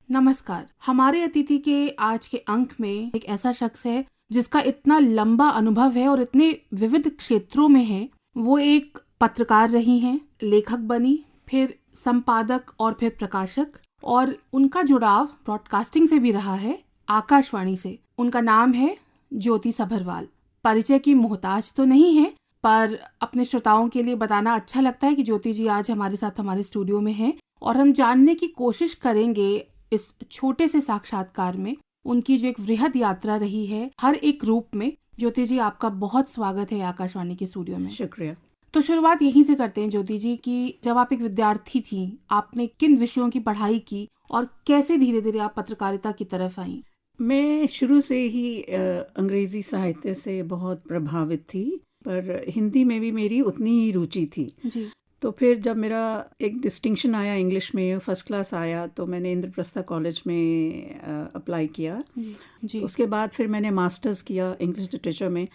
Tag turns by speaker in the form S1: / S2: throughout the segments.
S1: नमस्कार। हमारे अतिथि के आज के अंक में एक ऐसा शख्स है जिसका इतना लंबा अनुभव है और इतने विविध क्षेत्रों में है। वो एक पत्रकार रही हैं, लेखक बनी, फिर संपादक और फिर प्रकाशक, और उनका जुड़ाव ब्रॉडकास्टिंग से भी रहा है, आकाशवाणी से। उनका नाम है ज्योति सभरवाल। परिचय की मोहताज तो नहीं है, पर अपने श्रोताओं के लिए बताना अच्छा लगता है कि ज्योति जी आज हमारे साथ हमारे स्टूडियो में हैं और हम जानने की कोशिश करेंगे इस छोटे से साक्षात्कार में उनकी जो एक वृहद यात्रा रही है हर एक रूप में। ज्योति जी, आपका बहुत स्वागत है आकाशवाणी के स्टूडियो में।
S2: शुक्रिया।
S1: तो शुरुआत यहीं से करते हैं ज्योति जी कि जब आप एक विद्यार्थी थी, आपने किन विषयों की पढ़ाई की और कैसे धीरे धीरे आप पत्रकारिता की तरफ आई?
S2: मैं शुरू से ही अंग्रेजी साहित्य से बहुत प्रभावित थी, पर हिंदी में भी मेरी उतनी ही रुचि थी
S1: जी।
S2: तो फिर जब मेरा एक डिस्टिंक्शन आया इंग्लिश में, फर्स्ट क्लास आया, तो मैंने इंद्रप्रस्थ कॉलेज में अप्लाई किया।
S1: जी।
S2: तो उसके बाद फिर मैंने मास्टर्स किया इंग्लिश लिटरेचर में।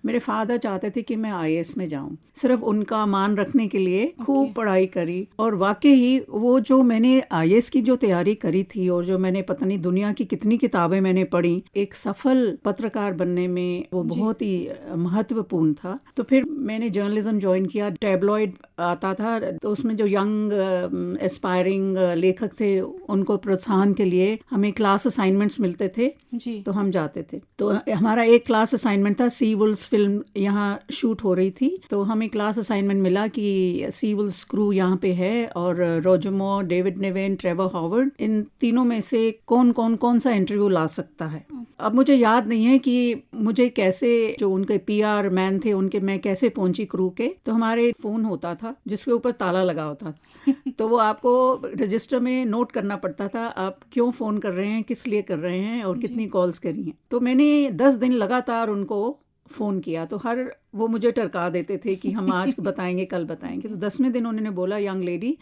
S2: मेरे फादर चाहते थे कि मैं आईएएस में जाऊं, सिर्फ उनका मान रखने के लिए खूब पढ़ाई करी। और वाकई ही वो जो मैंने आईएएस की जो तैयारी करी थी और जो मैंने पता नहीं दुनिया की कितनी किताबें मैंने पढ़ी, एक सफल पत्रकार बनने में वो बहुत ही महत्वपूर्ण था। तो फिर मैंने जर्नलिज्म ज्वाइन किया। टैबलॉइड आता था, तो उसमें जो यंग एस्पायरिंग लेखक थे उनको प्रोत्साहन के लिए हमें क्लास असाइनमेंट्स मिलते थे
S1: जी।
S2: तो हम जाते थे। तो हमारा एक क्लास असाइनमेंट था, सी वुल्स फिल्म यहाँ शूट हो रही थी, तो हमें क्लास असाइनमेंट मिला कि सी वुल्स क्रू यहाँ पे है और रोजर मोर, डेविड नेवेन, ट्रेवर हॉवर्ड, इन तीनों में से कौन सा इंटरव्यू ला सकता है। अब मुझे याद नहीं है कि मुझे कैसे, जो उनके पीआर मैन थे उनके, मैं कैसे पहुंची क्रू के। तो हमारे फोन होता था जिसके ऊपर ताला लगा होता था तो वो आपको रजिस्टर में नोट करना पड़ता था, आप क्यों फ़ोन कर रहे हैं, किस लिए कर रहे हैं और कितनी कॉल्स करी हैं। तो मैंने 10 दिन लगातार उनको फ़ोन किया, तो हर वो मुझे टरका देते थे कि हम आज बताएंगे, कल बताएंगे। तो 10वें दिन उन्होंने बोला, यंग लेडी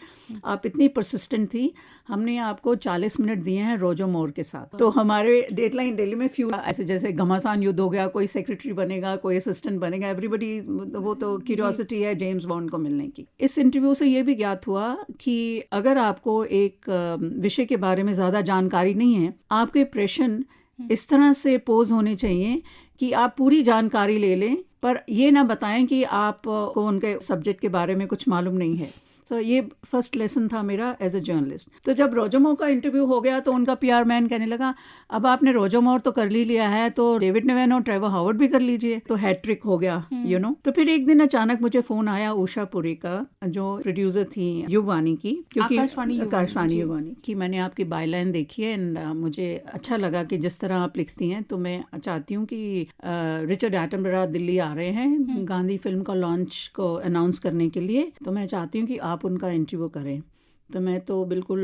S2: आप इतनी परसिस्टेंट थी, हमने आपको 40 मिनट दिए हैं रोजर मोर के साथ। तो हमारे डेडलाइन दिल्ली में फ्यू ऐसे, जैसे घमासान युद्ध हो गया, कोई सेक्रेटरी बनेगा, कोई असिस्टेंट बनेगा, एवरीबडी, वो तो क्यूरियोसिटी है जेम्स बॉन्ड को मिलने की। इस इंटरव्यू से ये भी ज्ञात हुआ कि अगर आपको एक विषय के बारे में ज़्यादा जानकारी नहीं है, आपके प्रश्न इस तरह से पोज होने चाहिए कि आप पूरी जानकारी ले लें, पर ये ना बताएं कि आपको उनके सब्जेक्ट के बारे में कुछ मालूम नहीं है। तो ये फर्स्ट लेसन था मेरा एज ए जर्नलिस्ट। तो जब रोजर मोर का इंटरव्यू हो गया तो उनका पीआर मैन कहने लगा, अब आपने रोजर मोर तो कर लिया है, तो डेविड नेवेन और ट्रेवर हॉवर्ड भी कर लीजिए, तो हैट्रिक हो गया, यू नो। तो फिर एक दिन अचानक मुझे फोन आया उषा पुरी का, जो प्रोड्यूसर थी युगवाणी की, क्योंकि आकाशवाणी युगवाणी की, मैंने आपकी बायलाइन देखी है एंड मुझे अच्छा लगा कि जिस तरह आप लिखती हैं, तो मैं चाहती हूँ कि रिचर्ड एटनबरा दिल्ली आ रहे हैं गांधी फिल्म का लॉन्च को अनाउंस करने के लिए, तो मैं चाहती हूँ कि आप उनका इंटरव्यू करें। तो मैं तो बिल्कुल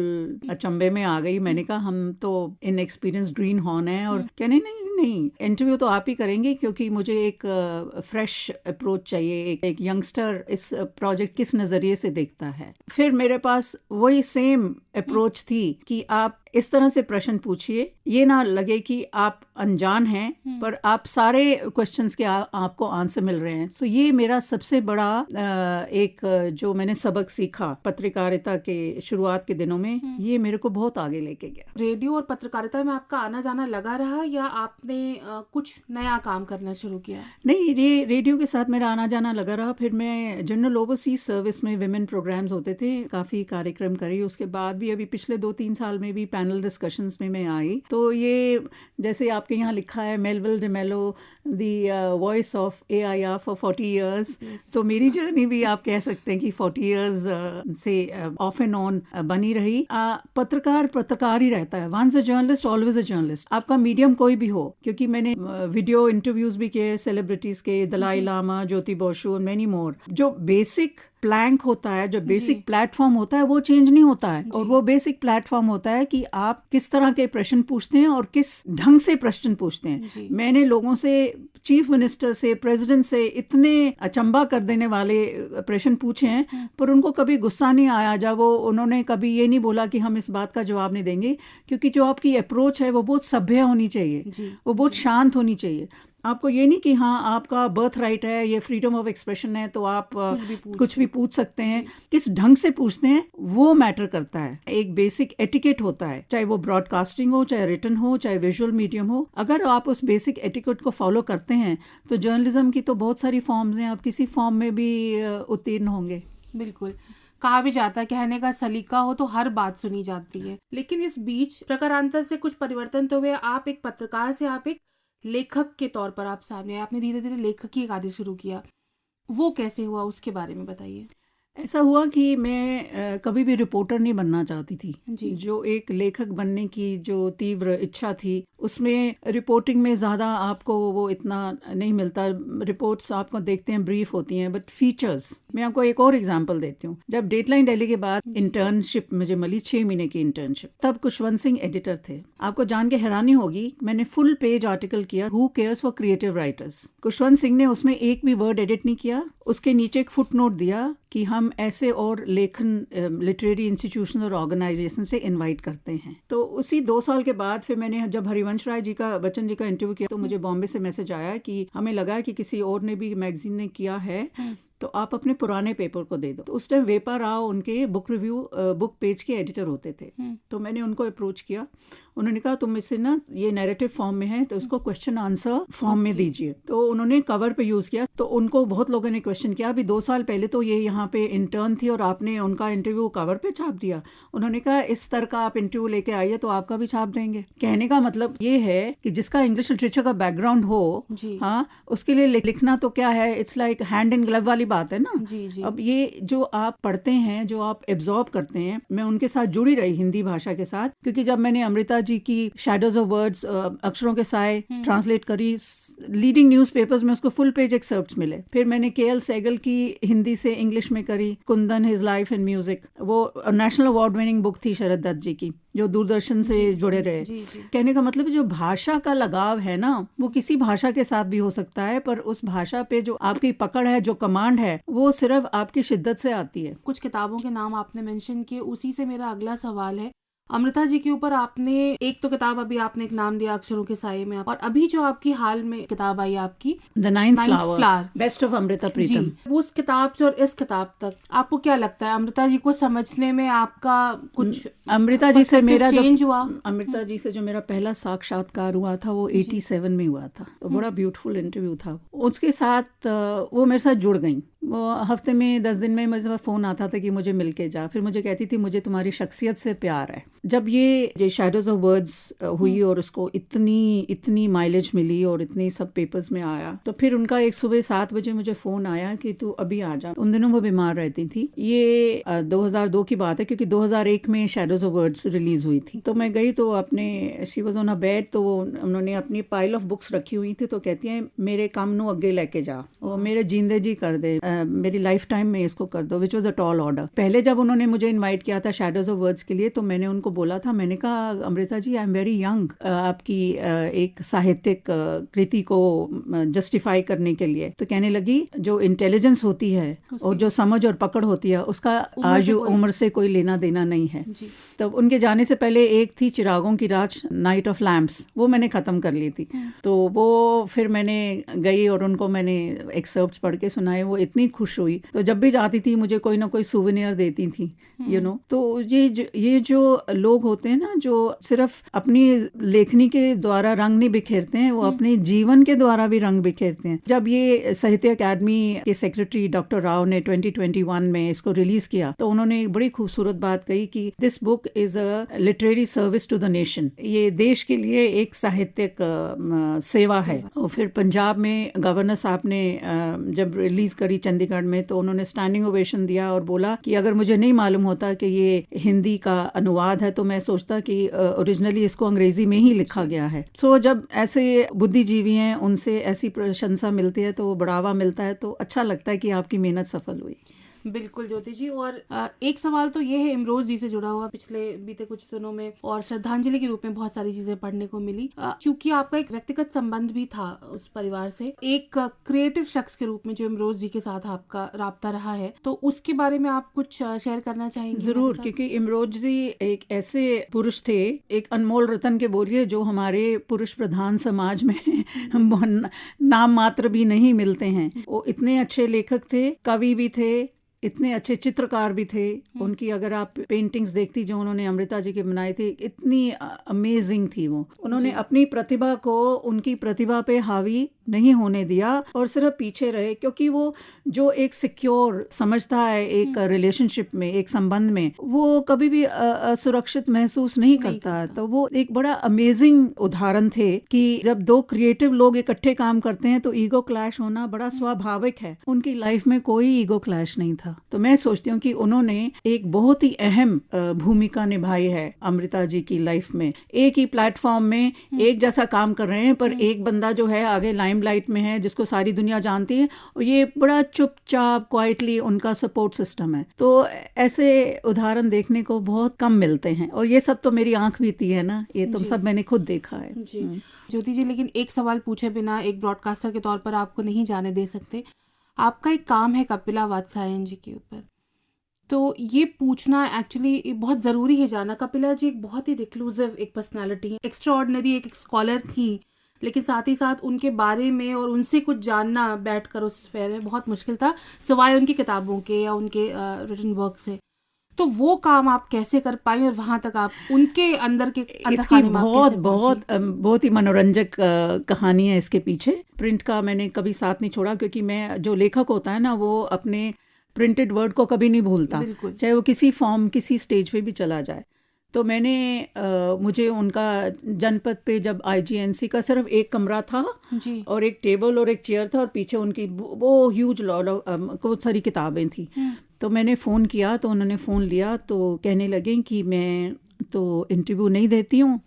S2: अचंभे में आ गई। मैंने कहा हम तो इनएक्सपीरियंस ग्रीन हॉर्न है, और कहने नहीं, इंटरव्यू तो आप ही करेंगे, क्योंकि मुझे एक फ्रेश अप्रोच चाहिए, एक यंगस्टर इस प्रोजेक्ट किस नज़रिए से देखता है। फिर मेरे पास वही सेम अप्रोच थी कि आप इस तरह से प्रश्न पूछिए, ये ना लगे कि आप अनजान हैं पर आप सारे क्वेश्चंस के आपको आंसर मिल रहे हैं। तो ये मेरा सबसे बड़ा एक जो मैंने सबक सीखा पत्रकारिता के शुरुआत के दिनों में, ये मेरे को बहुत आगे लेके गया।
S1: रेडियो और पत्रकारिता में आपका आना जाना लगा रहा या आपने कुछ नया काम करना शुरू किया?
S2: नहीं, रेडियो के साथ मेरा आना जाना लगा रहा। फिर मैं जनरल ओवरसीज सर्विस में विमेन प्रोग्राम्स होते थे, काफ़ी कार्यक्रम करी। उसके बाद भी अभी पिछले 2-3 साल में भी पैनल डिस्कशंस में मैं आई। तो ये जैसे आपके यहाँ लिखा है, Melville D'Mello the voice of AIR for 40 years, तो मेरी जर्नी भी आप कह सकते हैं कि 40 ईयर्स से ऑफ एंड ऑन बनी रही। पत्रकार ही रहता है, once a journalist always a journalist, आपका मीडियम कोई भी हो। क्योंकि मैंने वीडियो इंटरव्यूज भी किए सेलिब्रिटीज के, दलाई लामा, ज्योति बसु और मैनी मोर। जो बेसिक प्लैंक होता है, जो बेसिक प्लेटफॉर्म होता है, वो चेंज नहीं होता है। और वो बेसिक प्लेटफॉर्म होता है कि आप किस तरह के प्रश्न पूछते हैं और किस ढंग से प्रश्न पूछते हैं। मैंने लोगों से, चीफ मिनिस्टर से, प्रेसिडेंट से इतने अचंबा कर देने वाले प्रश्न पूछे हैं, पर उनको कभी गुस्सा नहीं आया जब उन्होंने कभी ये नहीं बोला कि हम इस बात का जवाब नहीं देंगे, क्योंकि जो आपकी अप्रोच है वो बहुत सभ्य होनी चाहिए, वो बहुत शांत होनी चाहिए। आपको ये नहीं कि हाँ आपका बर्थ राइट है, ये फ्रीडम ऑफ एक्सप्रेशन है, तो आप कुछ भी पूछ सकते हैं। किस ढंग से पूछते हैं वो मैटर करता है। एक बेसिक एटिकेट होता है, चाहे वो ब्रॉडकास्टिंग हो, चाहे रिटन हो, चाहे विजुअल मीडियम हो। अगर आप उस बेसिक एटिकेट को फॉलो करते हैं तो जर्नलिज्म की तो बहुत सारी फॉर्म्स हैं, आप किसी फॉर्म में भी उत्तीर्ण होंगे।
S1: बिल्कुल। कहा भी जाता है कहने का सलीका हो तो हर बात सुनी जाती है। लेकिन इस बीच प्रकारांतर से कुछ परिवर्तन तो हुए। आप एक पत्रकार से आप एक लेखक के तौर पर आप सामने आए, आपने धीरे धीरे लेखक की कार्य शुरू किया। वो कैसे हुआ, उसके बारे में बताइए।
S2: ऐसा हुआ कि मैं कभी भी रिपोर्टर नहीं बनना चाहती थी
S1: जी।
S2: जो एक लेखक बनने की जो तीव्र इच्छा थी, उसमें रिपोर्टिंग में ज़्यादा आपको वो इतना नहीं मिलता। रिपोर्ट्स आपको देखते हैं ब्रीफ होती हैं, बट फीचर्स। मैं आपको एक और एग्जांपल देती हूँ। जब डेडलाइन दिल्ली के बाद इंटर्नशिप मुझे मिली, 6 महीने की इंटर्नशिप, तब खुशवंत सिंह एडिटर थे। आपको जान के हैरानी होगी, मैंने फुल पेज आर्टिकल किया, who cares for creative writers. Khushwant Singh ने उसमें एक भी वर्ड एडिट नहीं किया। उसके नीचे एक फुटनोट दिया कि हम ऐसे और लेखन लिटरेरी इंस्टीट्यूशन और ऑर्गेनाइजेशन से इनवाइट करते हैं। तो उसी 2 साल के बाद फिर मैंने जब हरिवंश राय जी का, बच्चन जी का इंटरव्यू किया, तो मुझे बॉम्बे से मैसेज आया कि हमें लगा कि किसी और ने भी मैगजीन ने किया है, तो आप अपने पुराने पेपर को दे दो। तो उस टाइम वेपा राव उनके बुक रिव्यू बुक पेज के एडिटर होते थे। तो मैंने उनको अप्रोच किया। उन्होंने कहा तुम इससे ना, ये नैरेटिव फॉर्म में है तो इसको क्वेश्चन आंसर फॉर्म में दीजिए। तो उन्होंने कवर पे यूज़ किया। तो उनको बहुत लोगों ने क्वेश्चन किया, अभी 2 साल पहले तो ये यहाँ पे इंटर्न थी और आपने उनका इंटरव्यू कवर पे छाप दिया। उन्होंने कहा इस स्तर का आप इंटरव्यू लेके आइए तो आपका भी छाप देंगे। कहने का मतलब ये है कि जिसका इंग्लिश लिटरेचर का बैकग्राउंड हो, हाँ, उसके लिए लिखना तो क्या है, it's like hand in glove वाली बात है ना।
S1: जी।
S2: अब ये जो आप पढ़ते हैं, जो आप एब्जॉर्ब करते हैं, मैं उनके साथ जुड़ी रही हिंदी भाषा के साथ, क्योंकि जब मैंने अमृता जी की शैडोज ऑफ वर्ड्स, अक्षरों के साए ट्रांसलेट करी, लीडिंग न्यूज़पेपर्स में उसको फुल पेज एक्सर्प्ट्स मिले। फिर मैंने केएल सहगल की हिंदी से इंग्लिश में करी, Kundan his life and music, वो नेशनल अवार्ड विनिंग बुक थी शरद दत्त जी की, जो दूरदर्शन से जुड़े रहे। कहने का मतलब जो भाषा का लगाव है ना, वो किसी भाषा के साथ भी हो सकता है, पर उस भाषा पे जो आपकी पकड़ है, जो कमांड है, वो सिर्फ आपकी शिद्दत से आती है।
S1: कुछ किताबों के नाम आपने मेंशन किए, उसी से मेरा अगला सवाल है। अमृता जी के ऊपर आपने एक तो किताब, अभी आपने एक नाम दिया अक्षरों के साए में, और अभी जो आपकी हाल में किताब आई आपकी
S2: the ninth flower, best of Amrita Pritam,
S1: उस किताब से और इस किताब तक आपको क्या लगता है, अमृता जी को समझने में आपका कुछ
S2: अमृता जी से मेरा
S1: चेंज हुआ?
S2: अमृता जी से जो मेरा पहला साक्षात्कार हुआ था वो 87 में हुआ था। तो बड़ा ब्यूटीफुल इंटरव्यू था। उसके साथ वो मेरे साथ जुड़ गई। वो हफ्ते में 10 दिन में मुझे फ़ोन आता था कि मुझे मिल के जा। फिर मुझे कहती थी मुझे तुम्हारी शख्सियत से प्यार है। जब ये शैडोज ऑफ वर्ड्स हुई और उसको इतनी माइलेज मिली और इतनी सब पेपर्स में आया, तो फिर उनका एक सुबह 7 बजे मुझे फ़ोन आया कि तू अभी आ जा। उन दिनों वो बीमार रहती थी। ये 2002 की बात है, क्योंकि 2001 में शैडोज ऑफ वर्ड्स रिलीज़ हुई थी। तो मैं गई तो अपने, she was on a bed, तो उन्होंने अपनी पाइल ऑफ बुक्स रखी हुई थी। तो कहती हैं मेरे काम नू अगे लेके जा, और मेरे जींदे जी कर दे, मेरी लाइफ टाइम में इसको कर दो, which was a tall order. पहले जब उन्होंने मुझे इन्वाइट किया था शैडोज ऑफ वर्ड्स के लिए, तो मैंने उनको बोला था, मैंने कहा Amrita ji I am very young, आपकी एक साहित्यिक कृति को जस्टिफाई करने के लिए। तो कहने लगी जो इंटेलिजेंस होती है और जो समझ और पकड़ होती है उसका आज उम्र से कोई लेना देना नहीं है। तब उनके जाने से पहले एक थी चिरागों की रात, नाइट ऑफ लैम्प्स, वो मैंने ख़त्म कर ली थी। तो वो फिर मैंने गई और उनको मैंने एक्सर्प्ट्स पढ़ के सुनाए। वो इतनी खुश हुई। तो जब भी जाती थी मुझे कोई ना कोई सुवेनियर देती थी, यू नो। तो ये जो लोग होते हैं ना, जो सिर्फ अपनी लेखनी के द्वारा रंग नहीं बिखेरते हैं, वो अपने जीवन के द्वारा भी रंग बिखेरते हैं। जब ये साहित्य अकादमी के सेक्रेटरी डॉक्टर राव ने 2021 में इसको रिलीज किया, तो उन्होंने एक बड़ी खूबसूरत बात कही कि this book is a literary service to the nation. ये देश के लिए एक साहित्यिक सेवा है। और फिर पंजाब में गवर्नर साहब ने जब रिलीज करी चंडीगढ़ में, तो उन्होंने स्टैंडिंग ओवेशन दिया और बोला कि अगर मुझे नहीं मालूम होता कि ये हिंदी का अनुवाद है, तो मैं सोचता कि ओरिजिनली इसको अंग्रेजी में ही लिखा गया है। सो जब ऐसे बुद्धिजीवी हैं, उनसे ऐसी प्रशंसा मिलती है, तो बढ़ावा मिलता है, तो अच्छा लगता है कि आपकी मेहनत सफल हुई।
S1: बिल्कुल ज्योति जी। और एक सवाल तो ये है इमरोज जी से जुड़ा हुआ, पिछले बीते कुछ दिनों में और श्रद्धांजलि के रूप में बहुत सारी चीजें पढ़ने को मिली। क्योंकि आपका एक व्यक्तिगत संबंध भी था उस परिवार से, एक क्रिएटिव शख्स के रूप में जो इमरोज जी के साथ आपका राब्ता रहा है, तो उसके बारे में आप कुछ शेयर करना चाहेंगे?
S2: जरूर, क्योंकि इमरोज जी एक ऐसे पुरुष थे, एक अनमोल रतन के बोलिए, जो हमारे पुरुष प्रधान समाज में नाम मात्र भी नहीं मिलते हैं। वो इतने अच्छे लेखक थे, कवि भी थे, इतने अच्छे चित्रकार भी थे। उनकी अगर आप पेंटिंग्स देखती जो उन्होंने अमृता जी के बनाए थे, इतनी अमेजिंग थी वो। उन्होंने अपनी प्रतिभा को उनकी प्रतिभा पे हावी नहीं होने दिया और सिर्फ पीछे रहे, क्योंकि वो जो एक सिक्योर समझता है एक रिलेशनशिप में, एक संबंध में, वो कभी भी असुरक्षित महसूस नहीं करता। तो वो एक बड़ा अमेजिंग उदाहरण थे कि जब दो क्रिएटिव लोग इकट्ठे काम करते हैं तो ईगो क्लैश होना बड़ा स्वाभाविक है। उनकी लाइफ में कोई ईगो क्लैश नहीं था। तो मैं सोचती हूँ कि उन्होंने एक बहुत ही अहम भूमिका निभाई है अमृता जी की लाइफ में। एक ही प्लेटफॉर्म में एक जैसा काम कर रहे हैं, पर एक बंदा जो है आगे लाइमलाइट में है, जिसको सारी दुनिया जानती है, और ये बड़ा चुपचाप क्वाइटली उनका सपोर्ट सिस्टम है। तो ऐसे उदाहरण देखने को बहुत कम मिलते हैं, और ये सब तो मेरी आंख बीती है ना, ये तो सब मैंने खुद देखा है।
S1: जी ज्योति जी, लेकिन एक सवाल पूछे बिना एक ब्रॉडकास्टर के तौर पर आपको नहीं जाने दे सकते। आपका एक काम है कपिला वात्स्यायन जी के ऊपर, तो ये पूछना एक्चुअली बहुत ज़रूरी है जानना। कपिला जी एक बहुत ही रिक्लूसिव एक पर्सनालिटी है, एक्स्ट्राऑर्डिनरी एक स्कॉलर थी, लेकिन साथ ही साथ उनके बारे में और उनसे कुछ जानना बैठकर उस फेयर में बहुत मुश्किल था, सिवाय उनकी किताबों के या उनके रिटन वर्क से। तो वो काम आप कैसे कर पाई और वहां तक आप उनके अंदर के
S2: इसकी बहुत ही मनोरंजक कहानी है इसके पीछे। प्रिंट का मैंने कभी साथ नहीं छोड़ा, क्योंकि मैं, जो लेखक होता है ना, वो अपने प्रिंटेड वर्ड को कभी नहीं भूलता, चाहे वो किसी फॉर्म किसी स्टेज पे भी चला जाए। तो मैंने मुझे उनका जनपद पे जब IGNC का सिर्फ एक कमरा था जी, और एक टेबल और एक चेयर था, और पीछे उनकी वो ह्यूज बहुत सारी किताबें थी। तो मैंने फ़ोन किया, तो उन्होंने फ़ोन लिया, तो कहने लगे कि मैं तो इंटरव्यू नहीं देती हूँ,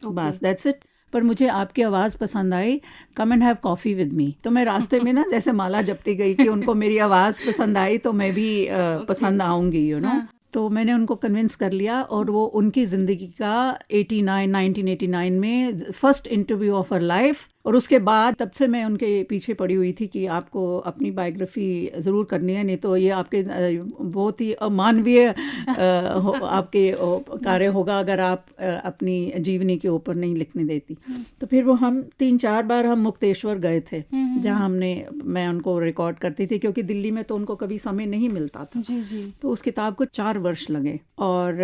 S2: बस दैट्स इट, पर मुझे आपकी आवाज़ पसंद आई, come and have coffee with me. तो मैं रास्ते में ना जैसे माला जपती गई कि उनको मेरी आवाज़ पसंद आई तो मैं भी पसंद आऊँगी, यू नो। तो मैंने उनको कन्विंस कर लिया, और वो उनकी ज़िंदगी का 1989 में first interview of her life. और उसके बाद तब से मैं उनके पीछे पड़ी हुई थी कि आपको अपनी बायोग्राफी ज़रूर करनी है, नहीं तो ये आपके बहुत ही अमानवीय आपके कार्य होगा अगर आप अपनी जीवनी के ऊपर नहीं लिखने देती। तो फिर वो हम 3-4 बार हम मुक्तेश्वर गए थे, जहाँ मैं उनको रिकॉर्ड करती थी, क्योंकि दिल्ली में तो उनको कभी समय नहीं मिलता था।
S1: जी जी।
S2: तो उस किताब को 4 वर्ष लगे, और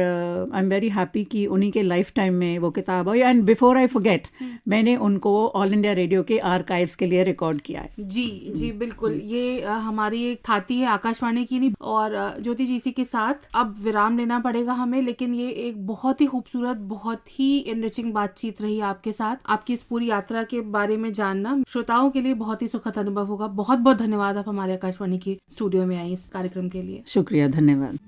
S2: आई एम वेरी हैप्पी कि उन्हीं के लाइफ टाइम में वो किताब आई। एंड बिफोर आई फॉरगेट, मैंने उनको ऑल इंडिया रेडियो के आर्काइव्स के लिए रिकॉर्ड किया है।
S1: जी जी बिल्कुल, ये हमारी एक ख्याति है आकाशवाणी की नहीं। और ज्योति जी, इसी के साथ अब विराम लेना पड़ेगा हमें, लेकिन ये एक बहुत ही खूबसूरत, बहुत ही एनरिचिंग बातचीत रही आपके साथ। आपकी इस पूरी यात्रा के बारे में जानना श्रोताओं के लिए बहुत ही सुखद अनुभव होगा। बहुत बहुत धन्यवाद, आप हमारे आकाशवाणी के स्टूडियो में आई इस कार्यक्रम के लिए।
S2: शुक्रिया, धन्यवाद।